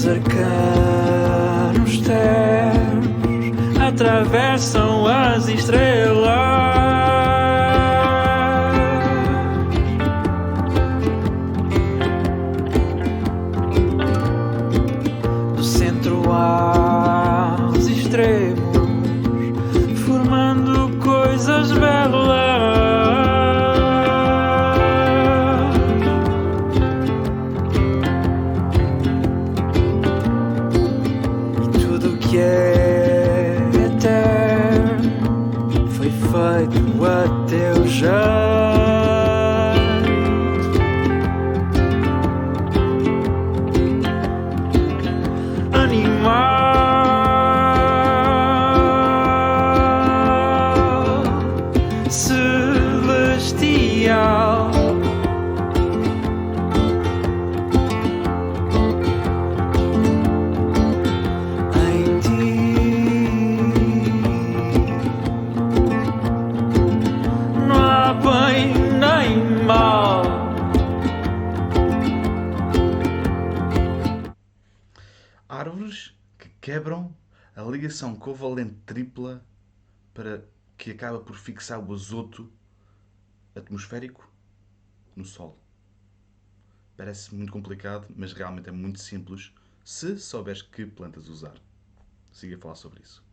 arcanos ternos atravessam as estrelas. Do centro aos extremos, formando coisas belas. Que é eterno foi feito a teu jeito. Animal celestial, árvores que quebram a ligação covalente tripla para que acaba por fixar o azoto atmosférico no solo. Parece muito complicado, mas realmente é muito simples se souberes que plantas usar. Siga a falar sobre isso.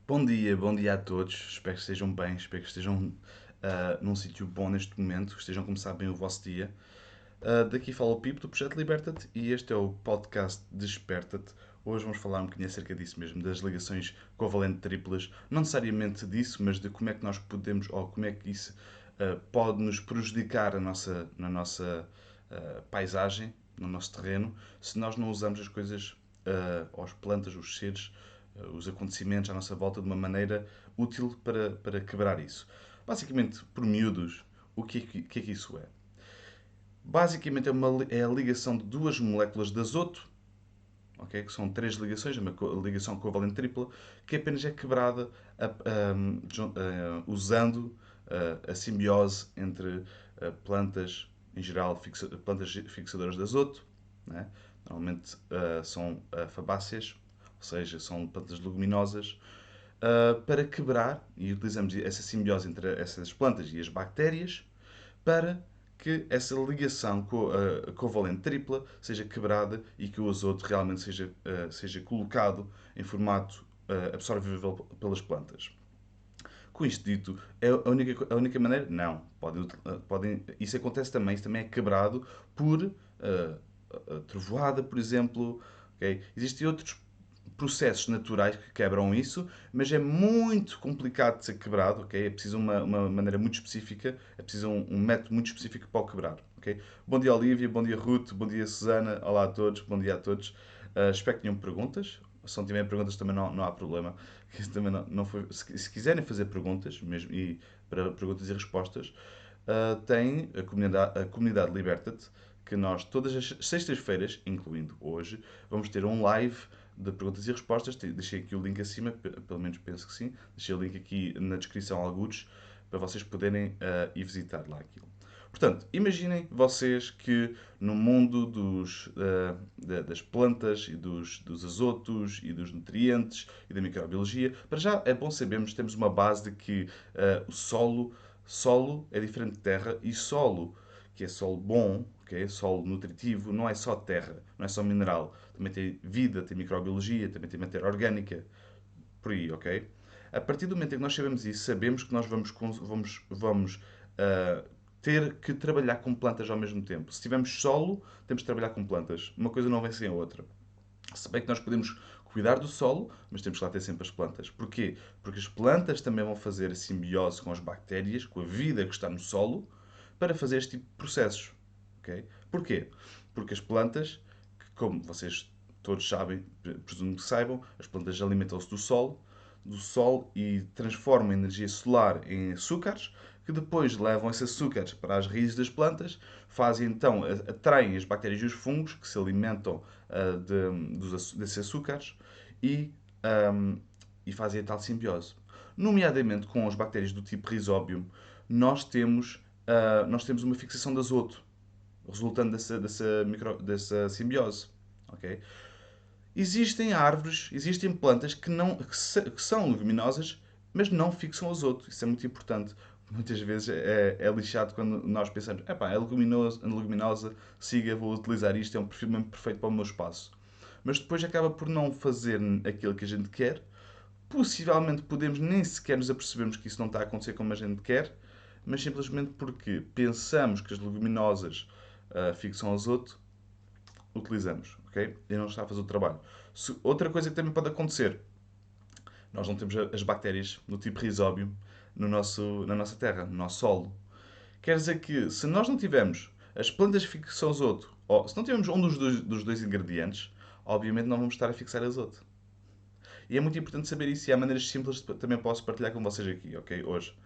Bom dia a todos. Espero que estejam bem, espero que estejam num sítio bom neste momento, que estejam a começar bem o vosso dia. Daqui fala o Pipo do Projeto Liberta-te e este é o podcast Desperta-te. Hoje vamos falar um bocadinho acerca disso mesmo, das ligações covalente triplas. Não necessariamente disso, mas de como é que nós podemos, ou como é que isso pode nos prejudicar na nossa paisagem, no nosso terreno, se nós não usamos as coisas, as plantas, os seres, os acontecimentos à nossa volta de uma maneira útil para quebrar isso. Basicamente, por miúdos, o que é que isso é? Basicamente é a ligação de duas moléculas de azoto, okay? Que são três ligações, uma ligação covalente tripla, que apenas é quebrada usando a simbiose entre plantas, em geral, plantas fixadoras de azoto, né? Normalmente são fabáceas, ou seja, são plantas leguminosas, para quebrar, e utilizamos essa simbiose entre essas plantas e as bactérias, para que essa ligação covalente tripla seja quebrada e que o azoto realmente seja colocado em formato absorvível pelas plantas. Com isto dito, é a única maneira? Não. Isso acontece também, isso também é quebrado por trovoada, por exemplo. Okay? Existem outros processos naturais que quebram isso, mas é muito complicado de ser quebrado, ok? É preciso uma maneira muito específica, é preciso um método muito específico para o quebrar, ok? Bom dia, Olívia, bom dia, Ruth, bom dia, Susana, olá a todos, bom dia a todos. Espero que tenham perguntas. Se não tiverem perguntas também não há problema. Também não foi, se quiserem fazer perguntas, mesmo e para perguntas e respostas, tem a comunidade Liberta-te, que nós todas as sextas-feiras, incluindo hoje, vamos ter um live de perguntas e respostas. Deixei aqui o link acima, pelo menos penso que sim. Deixei o link aqui na descrição, alguns, para vocês poderem ir visitar lá aquilo. Portanto, imaginem vocês que no mundo das plantas e dos azotos e dos nutrientes e da microbiologia, para já é bom sabermos, temos uma base de que o solo é diferente de terra e solo, que é solo bom, okay? Solo nutritivo, não é só terra, não é só mineral. Também tem vida, tem microbiologia, também tem matéria orgânica, por aí, ok? A partir do momento em que nós sabemos isso, sabemos que nós vamos ter que trabalhar com plantas ao mesmo tempo. Se tivermos solo, temos de trabalhar com plantas. Uma coisa não vem sem a outra. Se bem que nós podemos cuidar do solo, mas temos que lá ter sempre as plantas. Porquê? Porque as plantas também vão fazer a simbiose com as bactérias, com a vida que está no solo, para fazer este tipo de processos. Okay? Porquê? Porque as plantas, como vocês todos sabem, presumo que saibam, as plantas alimentam-se do sol e transformam a energia solar em açúcares, que depois levam esses açúcares para as raízes das plantas, fazem então, atraem as bactérias e os fungos que se alimentam desses açúcares e fazem a tal simbiose. Nomeadamente com as bactérias do tipo Rhizobium, nós temos uma fixação de azoto, resultando dessa simbiose. Ok? Existem árvores, existem plantas que são leguminosas, mas não fixam azoto. Isso é muito importante. Muitas vezes é lixado quando nós pensamos, epá, é leguminosa, siga, vou utilizar isto, é um perfil mesmo perfeito para o meu espaço. Mas depois acaba por não fazer aquilo que a gente quer. Possivelmente podemos nem sequer nos apercebermos que isso não está a acontecer como a gente quer, mas simplesmente porque pensamos que as leguminosas fixam azoto, utilizamos, ok? E não está a fazer o trabalho. Outra coisa que também pode acontecer, nós não temos as bactérias do tipo risóbio na nossa terra, no nosso solo. Quer dizer que se nós não tivermos as plantas que fixam azoto, ou se não tivermos um dos dois ingredientes, obviamente não vamos estar a fixar azoto. E é muito importante saber isso e há maneiras simples que também posso partilhar com vocês aqui, ok? Hoje.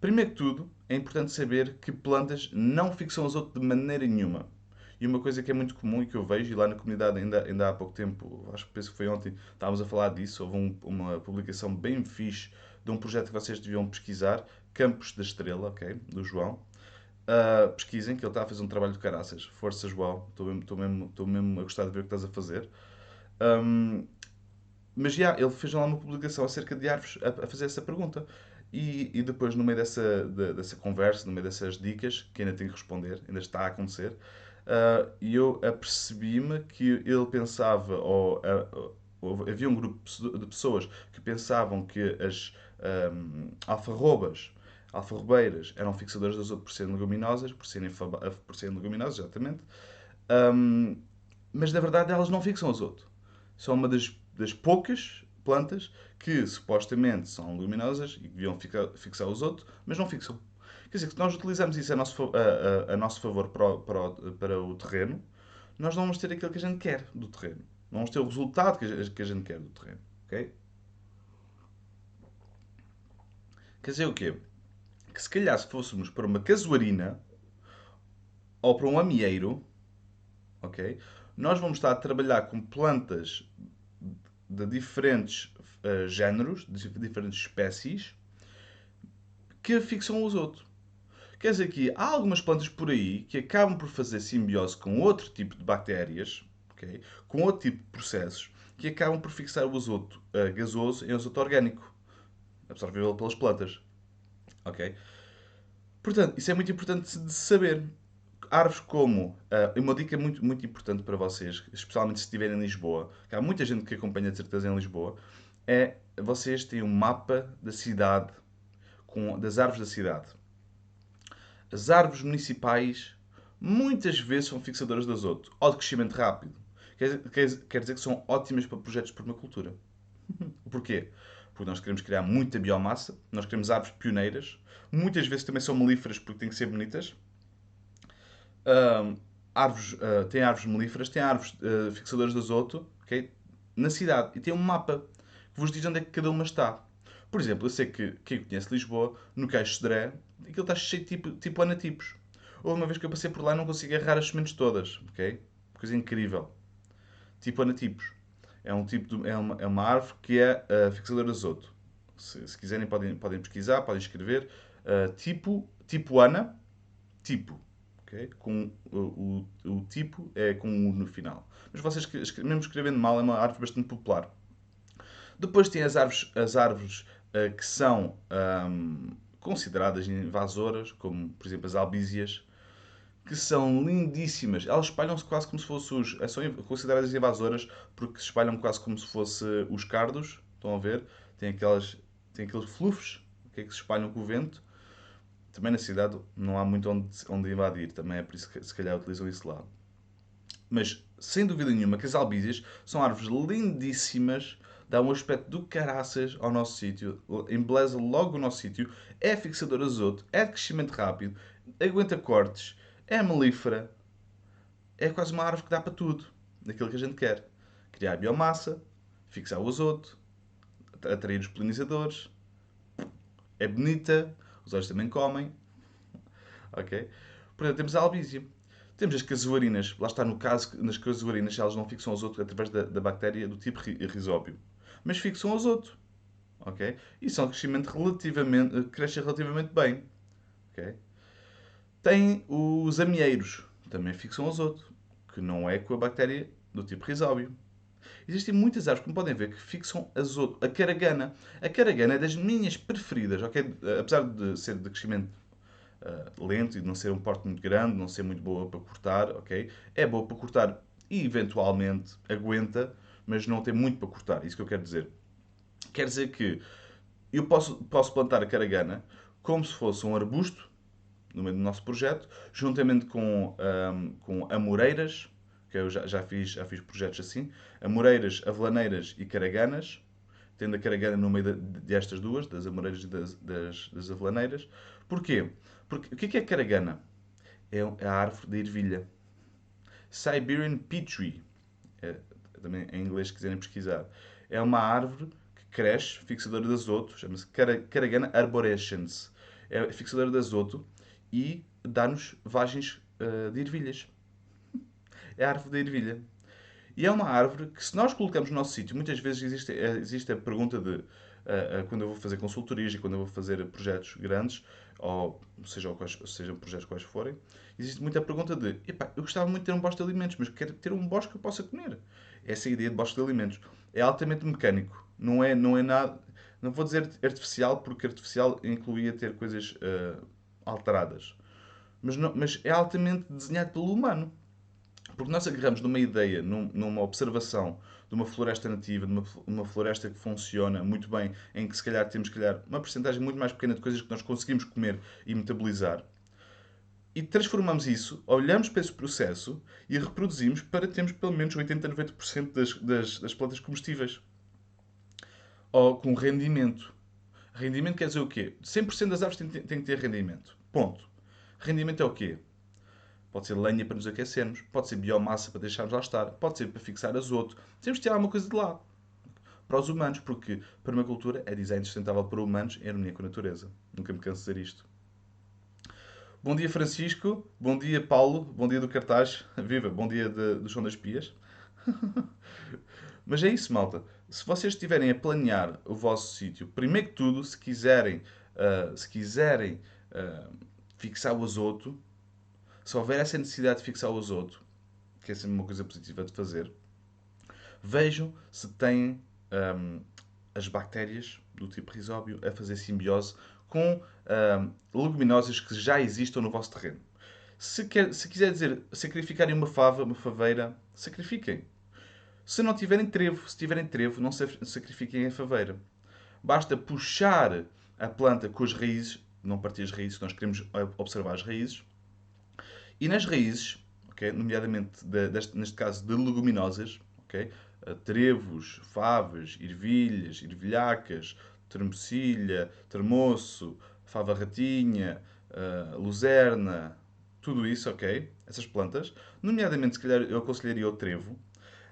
Primeiro que tudo, é importante saber que plantas não fixam azoto de maneira nenhuma. E uma coisa que é muito comum e que eu vejo, e lá na comunidade ainda há pouco tempo, acho que penso que foi ontem, estávamos a falar disso, houve uma publicação bem fixe de um projeto que vocês deviam pesquisar, Campos da Estrela, ok? Do João. Pesquisem, que ele está a fazer um trabalho de caraças. Força, João. Estou mesmo a gostar de ver o que estás a fazer. Um, mas já, ele fez lá uma publicação acerca de árvores a fazer essa pergunta. E depois, no meio dessa conversa, no meio dessas dicas, que ainda tenho que responder, ainda está a acontecer, e eu apercebi-me que ele pensava, havia um grupo de pessoas que pensavam que as alfarrobeiras eram fixadoras das outras por serem leguminosas, por serem leguminosas, exatamente. Um, mas na verdade elas não fixam azoto. São uma das poucas plantas que supostamente são luminosas e que deviam fixar o azoto, mas não fixam. Quer dizer, que se nós utilizamos isso a nosso favor para o terreno, nós não vamos ter aquilo que a gente quer do terreno. Não vamos ter o resultado que a gente quer do terreno. Ok? Quer dizer o quê? Que se calhar se fôssemos para uma casuarina ou para um amieiro, ok? Nós vamos estar a trabalhar com plantas de diferentes géneros, de diferentes espécies, que fixam o azoto. Quer dizer que há algumas plantas por aí que acabam por fazer simbiose com outro tipo de bactérias, okay? Com outro tipo de processos, que acabam por fixar o azoto gasoso em azoto orgânico, absorvível pelas plantas. Okay? Portanto, isso é muito importante de saber. Árvores como, uma dica muito, muito importante para vocês, especialmente se estiverem em Lisboa, que há muita gente que acompanha de certeza em Lisboa, é vocês têm um mapa da cidade, das árvores da cidade. As árvores municipais muitas vezes são fixadoras de azoto ou de crescimento rápido. Quer dizer que são ótimas para projetos de permacultura. Porquê? Porque nós queremos criar muita biomassa, nós queremos árvores pioneiras, muitas vezes também são melíferas porque têm que ser bonitas. Tem árvores melíferas, tem árvores fixadoras de azoto, okay? Na cidade. E tem um mapa que vos diz onde é que cada uma está. Por exemplo, eu sei que quem conhece Lisboa, no Caixo de Sodré, aquilo está cheio de tipo anatipos. Houve uma vez que eu passei por lá e não consegui agarrar as sementes todas, ok? Coisa incrível. Tipo anatipos. É uma árvore que é fixadora de azoto. Se quiserem podem pesquisar, podem escrever. Tipo ana, tipo. Okay? Com o tipo é com um U no final. Mas vocês, mesmo escrevendo mal, é uma árvore bastante popular. Depois tem as árvores que são consideradas invasoras, como por exemplo as albízias, que são lindíssimas. Elas espalham-se quase como se fossem são consideradas invasoras porque se espalham quase como se fossem os cardos. Estão a ver? Tem aqueles flufes que se espalham com o vento. Também na cidade não há muito onde invadir. Também é por isso que se calhar utilizam isso lá. Mas, sem dúvida nenhuma, que as albízias são árvores lindíssimas, dá um aspecto do caraças ao nosso sítio, embeleza logo o nosso sítio, é fixador de azoto, é de crescimento rápido, aguenta cortes, é melífera, é quase uma árvore que dá para tudo, daquilo que a gente quer. Criar biomassa, fixar o azoto, atrair os polinizadores, é bonita, os olhos também comem, ok? Portanto, temos a albízia. Temos as casuarinas. Lá está, no caso, nas casuarinas, elas não fixam azoto através da bactéria do tipo risóbio. Mas fixam azoto. Ok? E são de crescimento crescem relativamente bem. ok? Tem os amieiros, também fixam azoto, que não é com a bactéria do tipo Rhizóbio. Existem muitas árvores, como podem ver, que fixam azoto. A caragana. A caragana é das minhas preferidas, ok? Apesar de ser de crescimento lento e de não ser um porte muito grande, não ser muito boa para cortar, ok? É boa para cortar e eventualmente aguenta, mas não tem muito para cortar. Isso que eu quero dizer. Quer dizer que eu posso plantar a caragana como se fosse um arbusto no meio do nosso projeto, juntamente com amoreiras, que eu já fiz projetos assim, amoreiras, avelaneiras e caraganas, tendo a caragana no meio destas duas, das amoreiras e das avelaneiras. Porquê? Porque o que é caragana? É a árvore da ervilha. Siberian Peach Tree, é, também em inglês se quiserem pesquisar. É uma árvore que cresce, fixadora de azoto, chama-se Caragana arborescens. É fixadora de azoto e dá-nos vagens de ervilhas. É a árvore da ervilha. E é uma árvore que, se nós colocamos no nosso sítio, muitas vezes existe a pergunta de quando eu vou fazer consultorias e quando eu vou fazer projetos grandes, ou sejam projetos quais forem, existe muita pergunta de epá, eu gostava muito de ter um bosque de alimentos, mas quero ter um bosque que eu possa comer. Essa é a ideia de bosque de alimentos. É altamente mecânico. Não é nada. Não vou dizer artificial, porque artificial incluía ter coisas alteradas. Mas é altamente desenhado pelo humano. Porque nós agarramos numa ideia, numa observação de uma floresta nativa, de uma floresta que funciona muito bem, em que se calhar temos uma porcentagem muito mais pequena de coisas que nós conseguimos comer e metabolizar, e transformamos isso, olhamos para esse processo e reproduzimos para termos pelo menos 80 a 90% das plantas comestíveis. Ou com rendimento. Rendimento quer dizer o quê? 100% das árvores têm que ter rendimento. Ponto. Rendimento é o quê? Pode ser lenha para nos aquecermos, pode ser biomassa para deixarmos lá estar, pode ser para fixar azoto. Temos que tirar alguma coisa de lá. Para os humanos, porque permacultura é design sustentável para humanos em harmonia com a natureza. Nunca me canso de dizer isto. Bom dia, Francisco. Bom dia, Paulo. Bom dia do cartaz. Viva. Bom dia do Chão das Pias. Mas é isso, malta. Se vocês estiverem a planear o vosso sítio, primeiro que tudo, se quiserem fixar o azoto, se houver essa necessidade de fixar o azoto, que é sempre uma coisa positiva de fazer, vejam se têm as bactérias do tipo Rhizóbio a fazer simbiose com leguminosas que já existam no vosso terreno. Se quiser dizer sacrificarem uma fava, uma faveira, sacrifiquem. Se não tiverem trevo, se tiverem trevo, não sacrifiquem a faveira. Basta puxar a planta com as raízes, não partir as raízes, nós queremos observar as raízes, e nas raízes, okay, nomeadamente neste caso de leguminosas, okay, trevos, favas, ervilhas, ervilhacas, termocilha, termoço, fava ratinha, luzerna, tudo isso, ok? Essas plantas, nomeadamente, se calhar eu aconselharia o trevo,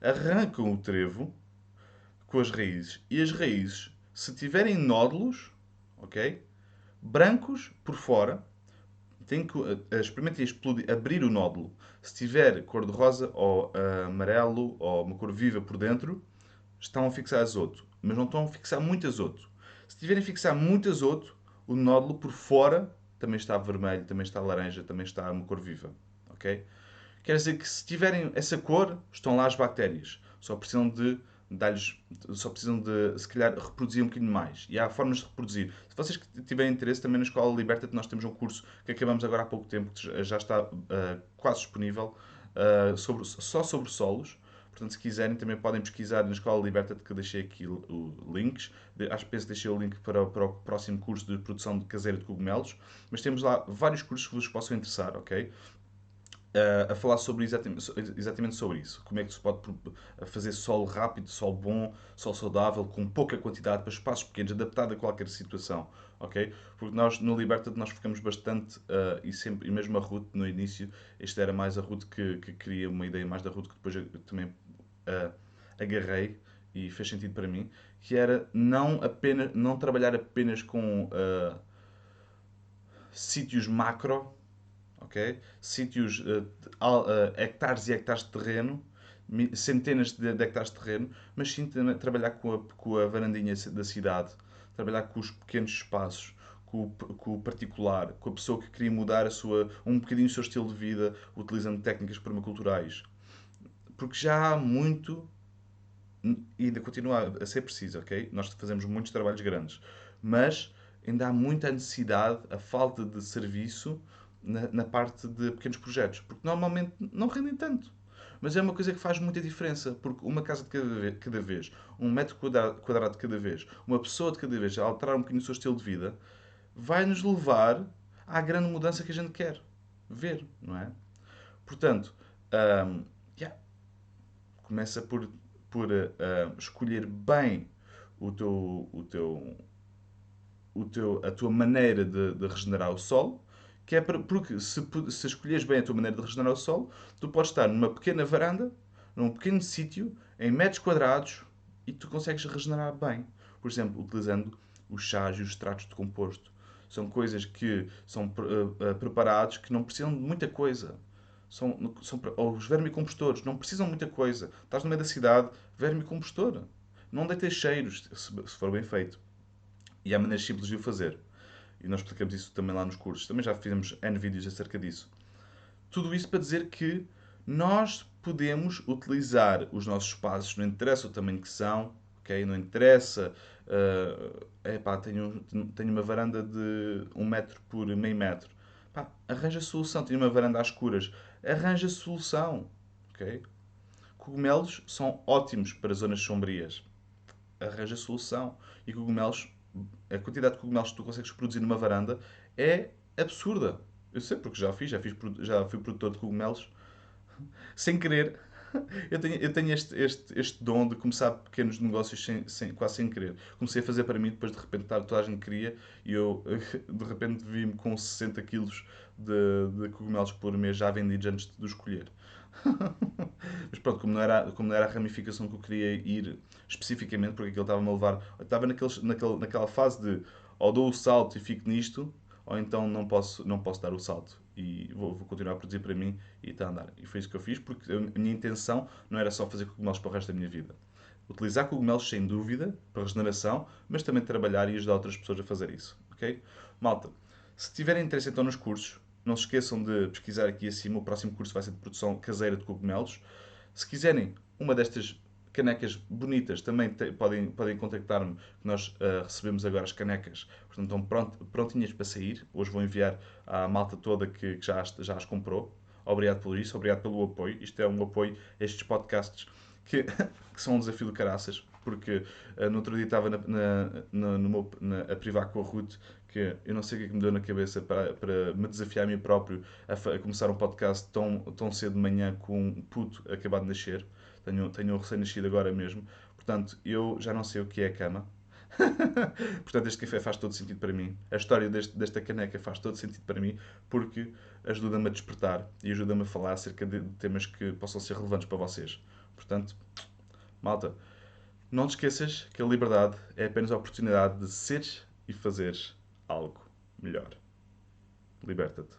arrancam o trevo com as raízes e as raízes, se tiverem nódulos, ok? Brancos por fora, tem que experimentem explodir, abrir o nódulo. Se tiver cor-de-rosa ou amarelo ou uma cor viva por dentro, estão a fixar azoto. Mas não estão a fixar muito azoto. Se tiverem a fixar muito azoto, o nódulo por fora também está vermelho, também está laranja, também está uma cor viva. Ok? Quer dizer que se tiverem essa cor, estão lá as bactérias. Só precisam de, se calhar, reproduzir um bocadinho mais. E há formas de reproduzir. Se vocês tiverem interesse, também na Escola Liberta nós temos um curso que acabamos agora há pouco tempo, que já está quase disponível, só sobre solos. Portanto, se quiserem, também podem pesquisar na Escola Liberta, que eu deixei aqui links. Acho que deixei o link para o próximo curso de produção de caseira de cogumelos. Mas temos lá vários cursos que vos possam interessar, ok? A falar sobre exatamente sobre isso. Como é que se pode fazer solo rápido, solo bom, solo saudável, com pouca quantidade, para espaços pequenos, adaptado a qualquer situação. Ok? Porque nós no Liberta nós focamos bastante e mesmo a Ruth no início, esta era mais a Ruth que queria uma ideia mais da Ruth que depois eu também agarrei e fez sentido para mim, que era não trabalhar apenas com sítios macro, ok? Sítios, hectares e hectares de terreno, centenas de hectares de terreno, mas sim trabalhar com a varandinha da cidade, trabalhar com os pequenos espaços, com o particular, com a pessoa que queria mudar um bocadinho o seu estilo de vida utilizando técnicas permaculturais. Porque já há muito e ainda continua a ser preciso, ok? Nós fazemos muitos trabalhos grandes, mas ainda há muita necessidade, a falta de serviço na parte de pequenos projetos, porque normalmente não rendem tanto. Mas é uma coisa que faz muita diferença, porque uma casa de cada vez, um metro quadrado de cada vez, uma pessoa de cada vez a alterar um bocadinho o seu estilo de vida, vai nos levar à grande mudança que a gente quer ver, não é? Portanto, yeah, começa por escolher bem o teu, o teu, a tua maneira de regenerar o solo, que é porque se escolheres bem a tua maneira de regenerar o solo, tu podes estar numa pequena varanda, num pequeno sítio, em metros quadrados, e tu consegues regenerar bem. Por exemplo, utilizando os chás e os extratos de composto. São coisas que são preparados que não precisam de muita coisa. Ou os vermicompostores, não precisam de muita coisa. Estás no meio da cidade, vermicompostor. Não deites cheiros, se for bem feito. E há maneiras simples de o fazer. E nós explicamos isso também lá nos cursos. Também já fizemos N vídeos acerca disso. Tudo isso para dizer que nós podemos utilizar os nossos espaços, não interessa o tamanho que são, ok? Não interessa. Tenho uma varanda de 1 metro por meio metro. Pá, arranja solução. Tenho uma varanda às escuras. Arranja solução, ok? Cogumelos são ótimos para zonas sombrias. Arranja solução. E cogumelos, a quantidade de cogumelos que tu consegues produzir numa varanda é absurda. Eu sei porque já fui produtor de cogumelos sem querer. Eu tenho este dom de começar pequenos negócios quase sem querer. Comecei a fazer para mim, depois de repente toda a gente queria e eu de repente vi-me com 60 quilos de cogumelos por mês já vendidos antes de os escolher. Mas pronto, como não era a ramificação que eu queria ir especificamente, porque aquilo estava-me a levar. Eu estava naquela fase de ou dou o salto e fico nisto, ou então não posso dar o salto. E vou continuar a produzir para mim e está a andar. E foi isso que eu fiz, porque a minha intenção não era só fazer cogumelos para o resto da minha vida. Utilizar cogumelos sem dúvida para regeneração, mas também trabalhar e ajudar outras pessoas a fazer isso. Ok? Malta, se tiverem interesse então nos cursos, não se esqueçam de pesquisar aqui acima. O próximo curso vai ser de produção caseira de cogumelos. Se quiserem uma destas canecas bonitas, também podem contactar-me, que nós recebemos agora as canecas. Portanto, estão prontinhas para sair. Hoje vou enviar à malta toda que já as comprou. Obrigado por isso, obrigado pelo apoio. Isto é um apoio a estes podcasts que, que são um desafio do caraças, porque no outro dia estava a privar com a Ruth, que eu não sei o que é que me deu na cabeça para me desafiar a mim próprio a começar um podcast tão cedo de manhã com um puto acabado de nascer. Tenho um recém-nascido agora mesmo. Portanto, eu já não sei o que é a cama. Portanto, este café faz todo sentido para mim. A história desta caneca faz todo sentido para mim, porque ajuda-me a despertar e ajuda-me a falar acerca de temas que possam ser relevantes para vocês. Portanto, malta, não te esqueças que a liberdade é apenas a oportunidade de seres e fazeres algo melhor. Liberta-te.